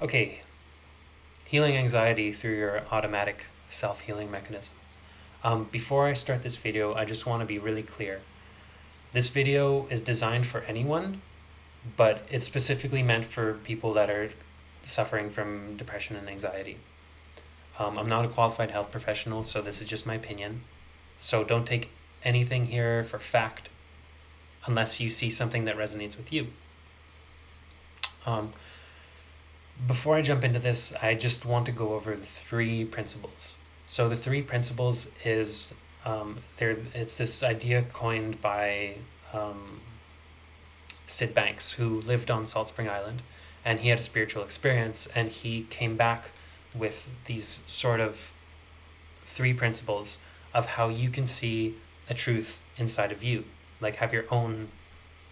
Okay, healing anxiety through your automatic self-healing mechanism. Before I start this video, I just want to be really clear. This video is designed for anyone, but it's specifically meant for people that are suffering from depression and anxiety. I'm not a qualified health professional, so this is just my opinion. So don't take anything here for fact unless you see something that resonates with you. Before I jump into this, I just want to go over the 3 principles. So the 3 principles is it's this idea coined by Sid Banks, who lived on Salt Spring Island, and he had a spiritual experience, and he came back with these sort of 3 principles of how you can see a truth inside of you, like have your own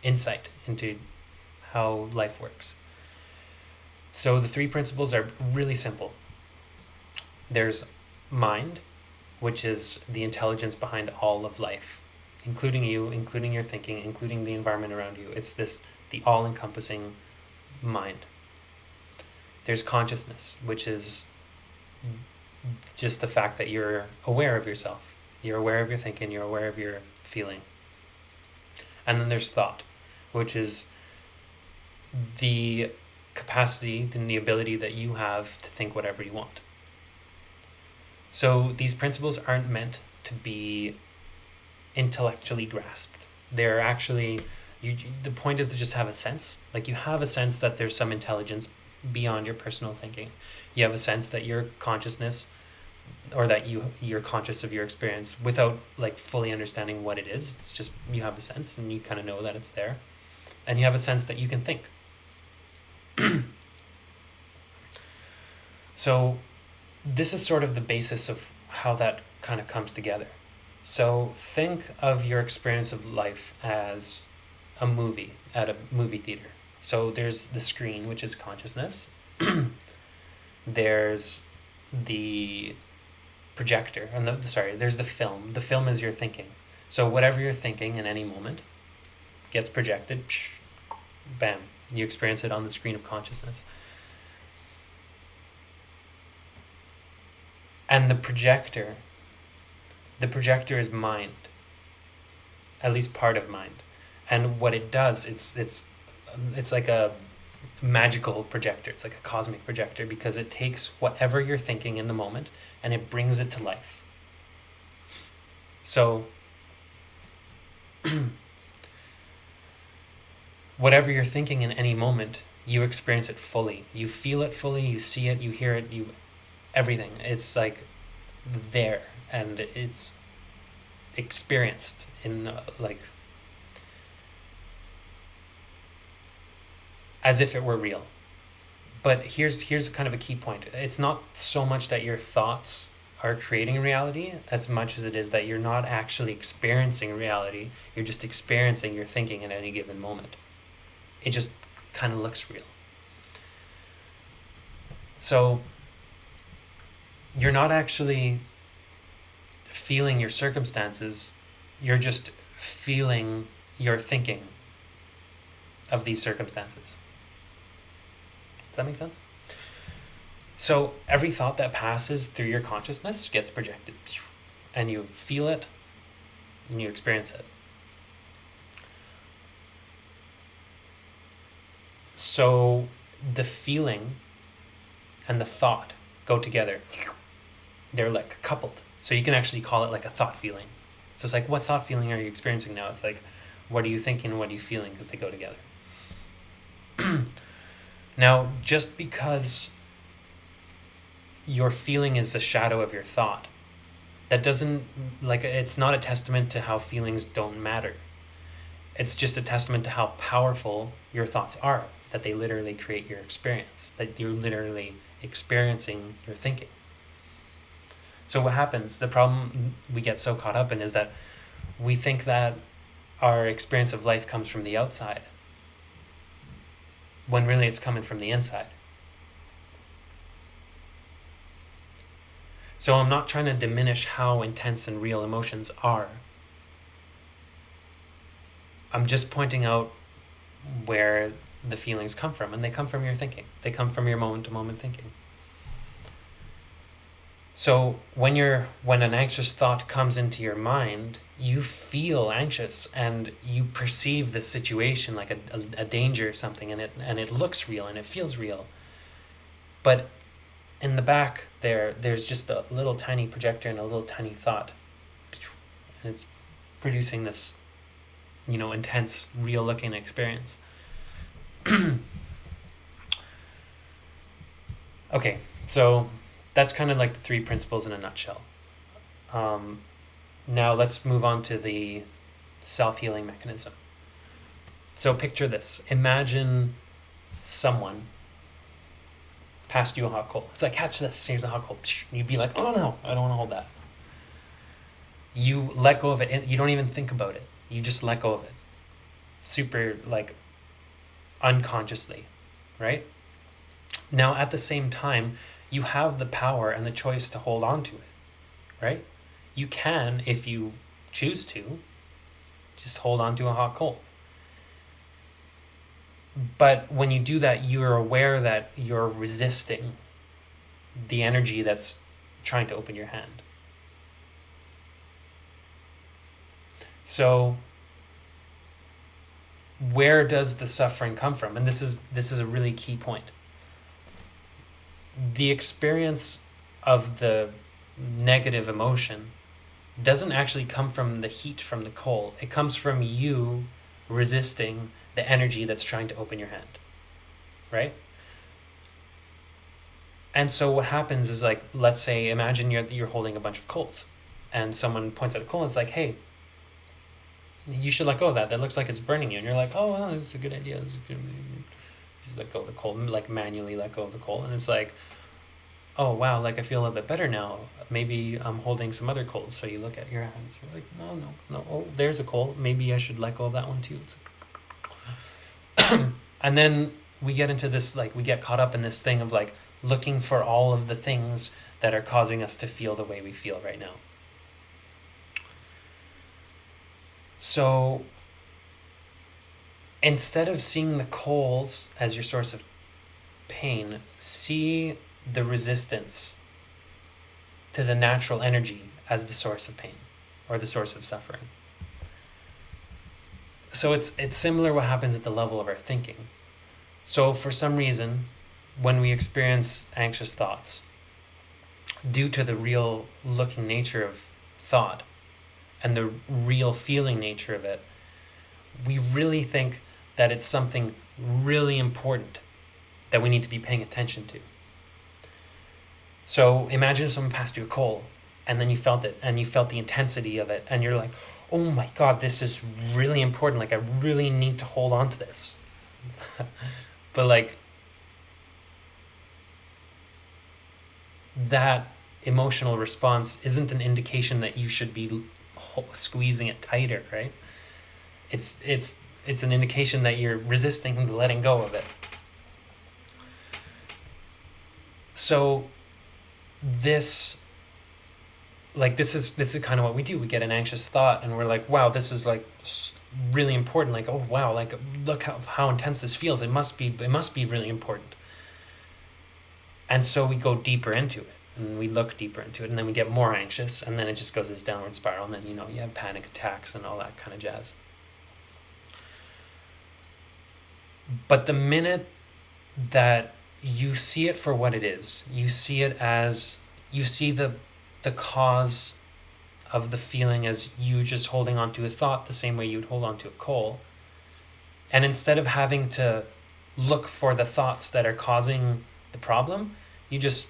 insight into how life works. So the 3 principles are really simple. There's mind, which is the intelligence behind all of life, including you, including your thinking, including the environment around you. It's the all-encompassing mind. There's consciousness, which is just the fact that you're aware of yourself. You're aware of your thinking, you're aware of your feeling. And then there's thought, which is the capacity and the ability that you have to think whatever you want. So these principles aren't meant to be intellectually grasped. They're actually, the point is to just have a sense. Like you have a sense that there's some intelligence beyond your personal thinking. You have a sense that your consciousness, or that you're conscious of your experience without like fully understanding what it is. It's just you have a sense and you kind of know that it's there. And you have a sense that you can think. So this is sort of the basis of how that kind of comes together. So think of your experience of life as a movie at a movie theater. So there's the screen, which is consciousness. There's the projector, and there's the film. The film is your thinking. So whatever you're thinking in any moment gets projected, bam, you experience it on the screen of consciousness. And the projector is mind, at least part of mind. And what it does, it's like a magical projector. It's like a cosmic projector, because it takes whatever you're thinking in the moment and it brings it to life. So whatever you're thinking in any moment, you experience it fully. You feel it fully, you see it, you hear it, everything. It's like there, and it's experienced in like as if it were real. But here's kind of a key point. It's not so much that your thoughts are creating reality as much as it is that you're not actually experiencing reality. You're just experiencing your thinking at any given moment. It just kind of looks real. So you're not actually feeling your circumstances, you're just feeling your thinking of these circumstances. Does that make sense? So every thought that passes through your consciousness gets projected, and you feel it and you experience it. So the feeling and the thought go together. They're like coupled. So you can actually call it like a thought feeling. So it's like, what thought feeling are you experiencing now? It's like, what are you thinking? What are you feeling? Because they go together. Now, just because your feeling is a shadow of your thought, that doesn't, like, it's not a testament to how feelings don't matter. It's just a testament to how powerful your thoughts are, that they literally create your experience, that you're literally experiencing your thinking. So what happens, the problem we get so caught up in is that we think that our experience of life comes from the outside, when really it's coming from the inside. So I'm not trying to diminish how intense and real emotions are. I'm just pointing out where the feelings come from, and they come from your thinking. They come from your moment-to-moment thinking. So when an anxious thought comes into your mind, you feel anxious and you perceive the situation like a danger or something, and it looks real and it feels real. But in the back there's just a little tiny projector and a little tiny thought, and it's producing this, intense, real looking experience. Okay, so that's kind of like the three principles in a nutshell. Now let's move on to the self-healing mechanism. So picture this. Imagine someone passed you a hot coal. It's like, catch this, here's a hot coal. You'd be like, oh no, I don't want to hold that. You let go of it, and you don't even think about it. You just let go of it. Super, unconsciously, right? Now, at the same time, you have the power and the choice to hold on to it, right? You can, if you choose to, just hold on to a hot coal. But when you do that, you're aware that you're resisting the energy that's trying to open your hand. So where does the suffering come from? And this is a really key point. The experience of the negative emotion doesn't actually come from the heat from the coal. It comes from you resisting the energy that's trying to open your hand, right? And so what happens is, let's say, imagine you're holding a bunch of coals, and someone points at a coal and it's like, hey, you should let go of that. That looks like it's burning you. And you're like, oh, well, this is a good idea. Just let go of the coal, manually let go of the coal. And it's like, oh, wow, I feel a little bit better now. Maybe I'm holding some other coals. So you look at your hands. You're like, no. Oh, there's a coal. Maybe I should let go of that one too. It's and then we get into this, we get caught up in this thing of looking for all of the things that are causing us to feel the way we feel right now. So instead of seeing the coals as your source of pain, see the resistance to the natural energy as the source of pain or the source of suffering. So it's similar what happens at the level of our thinking. So for some reason, when we experience anxious thoughts, due to the real looking nature of thought and the real feeling nature of it, we really think that it's something really important that we need to be paying attention to. So imagine if someone passed you a coal and then you felt it and you felt the intensity of it and you're like, oh my God, this is really important. I really need to hold on to this. But that emotional response isn't an indication that you should be squeezing it tighter, right? It's an indication that you're resisting letting go of it. So this is kind of what we do. We get an anxious thought and we're like, wow, this is really important. Oh wow, look how intense this feels. It must be really important. And so we go deeper into it and we look deeper into it and then we get more anxious and then it just goes this downward spiral and then you have panic attacks and all that kind of jazz. But the minute that you see it for what it is, you see it as, you see the cause of the feeling as you just holding on to a thought the same way you'd hold on to a coal. And instead of having to look for the thoughts that are causing the problem, you just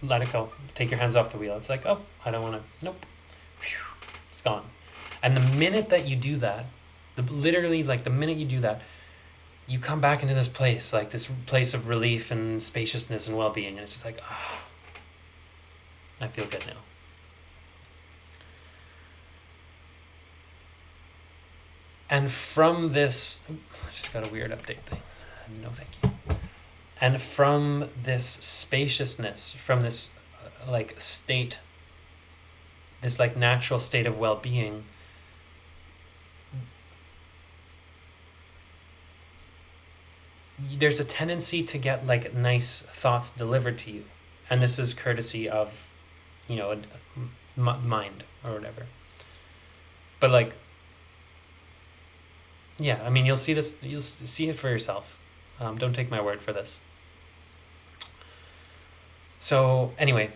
let it go. Take your hands off the wheel. It's like, oh, I don't want to, nope. Whew, it's gone. And the minute that you do that, the minute you do that, you come back into this place, this place of relief and spaciousness and well-being. And it's just I feel good now. And from this, I just got a weird update thing. No, thank you. And from this spaciousness, from this state, this natural state of well-being, there's a tendency to get like nice thoughts delivered to you, and this is courtesy of, mind or whatever. But like, yeah, I mean, you'll see this, you'll see it for yourself. Don't take my word for this. So anyway,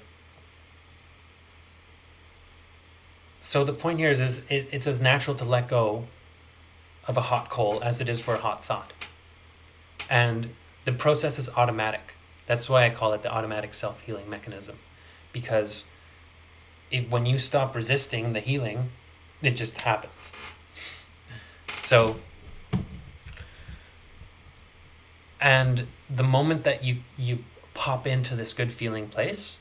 so the point here is it's as natural to let go of a hot coal as it is for a hot thought. And the process is automatic. That's why I call it the automatic self-healing mechanism. Because when you stop resisting the healing, it just happens. So, and the moment that you pop into this good feeling place,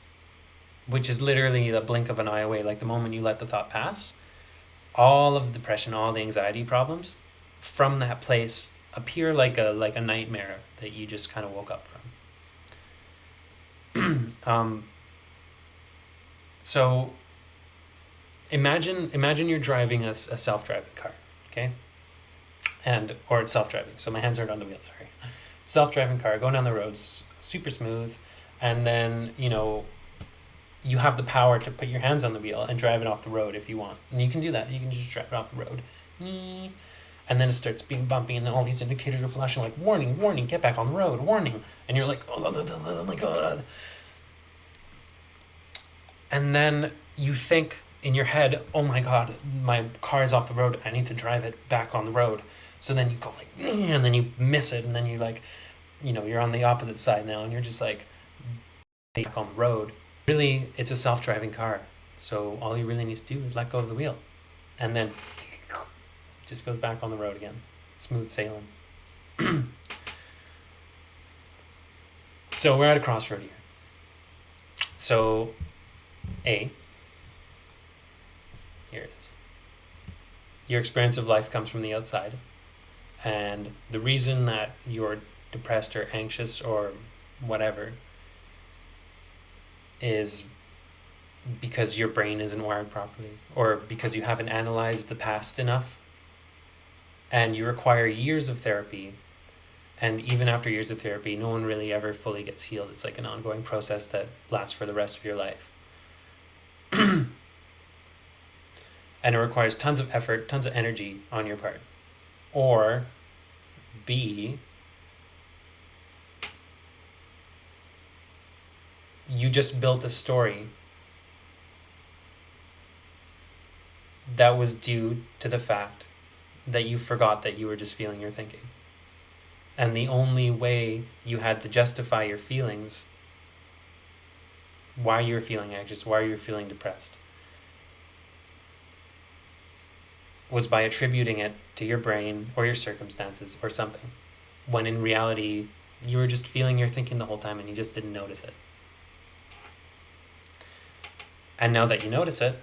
which is literally the blink of an eye away, like the moment you let the thought pass, all of the depression, all the anxiety problems from that place appear like a nightmare that you just kind of woke up from. So imagine you're driving a self-driving car, okay? Or it's self-driving, so my hands aren't on the wheel, sorry. Self-driving car going down the roads, super smooth, and then you have the power to put your hands on the wheel and drive it off the road if you want. And you can do that. You can just drive it off the road. And then it starts being bumpy, and then all these indicators are flashing like, warning, warning, get back on the road, warning. And you're like, oh my God. And then you think in your head, oh my God, my car is off the road. I need to drive it back on the road. So then you go like, and then you miss it. And then you like, you're on the opposite side now, and you're just like back on the road. Really, it's a self-driving car. So all you really need to do is let go of the wheel. And then just goes back on the road again. Smooth sailing. So we're at a crossroad here. So, here it is. Your experience of life comes from the outside. And the reason that you're depressed or anxious or whatever is because your brain isn't wired properly, or because you haven't analyzed the past enough, and you require years of therapy. And even after years of therapy, no one really ever fully gets healed. It's like an ongoing process that lasts for the rest of your life. And it requires tons of effort, tons of energy on your part. Or B, you just built a story that was due to the fact that you forgot that you were just feeling your thinking. And the only way you had to justify your feelings, why you were feeling anxious, why you were feeling depressed, was by attributing it to your brain or your circumstances or something, when in reality you were just feeling your thinking the whole time and you just didn't notice it. And now that you notice it,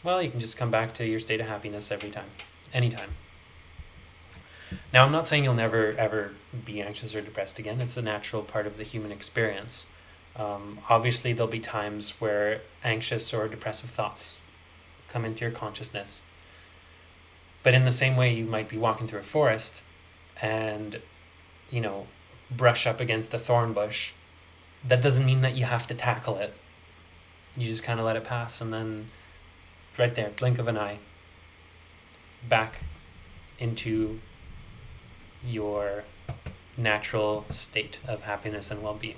well, you can just come back to your state of happiness every time, anytime. Now, I'm not saying you'll never, ever be anxious or depressed again. It's a natural part of the human experience. Obviously, there'll be times where anxious or depressive thoughts come into your consciousness. But in the same way, you might be walking through a forest and, brush up against a thorn bush. That doesn't mean that you have to tackle it. You just kind of let it pass, and then right there, blink of an eye, back into your natural state of happiness and well-being.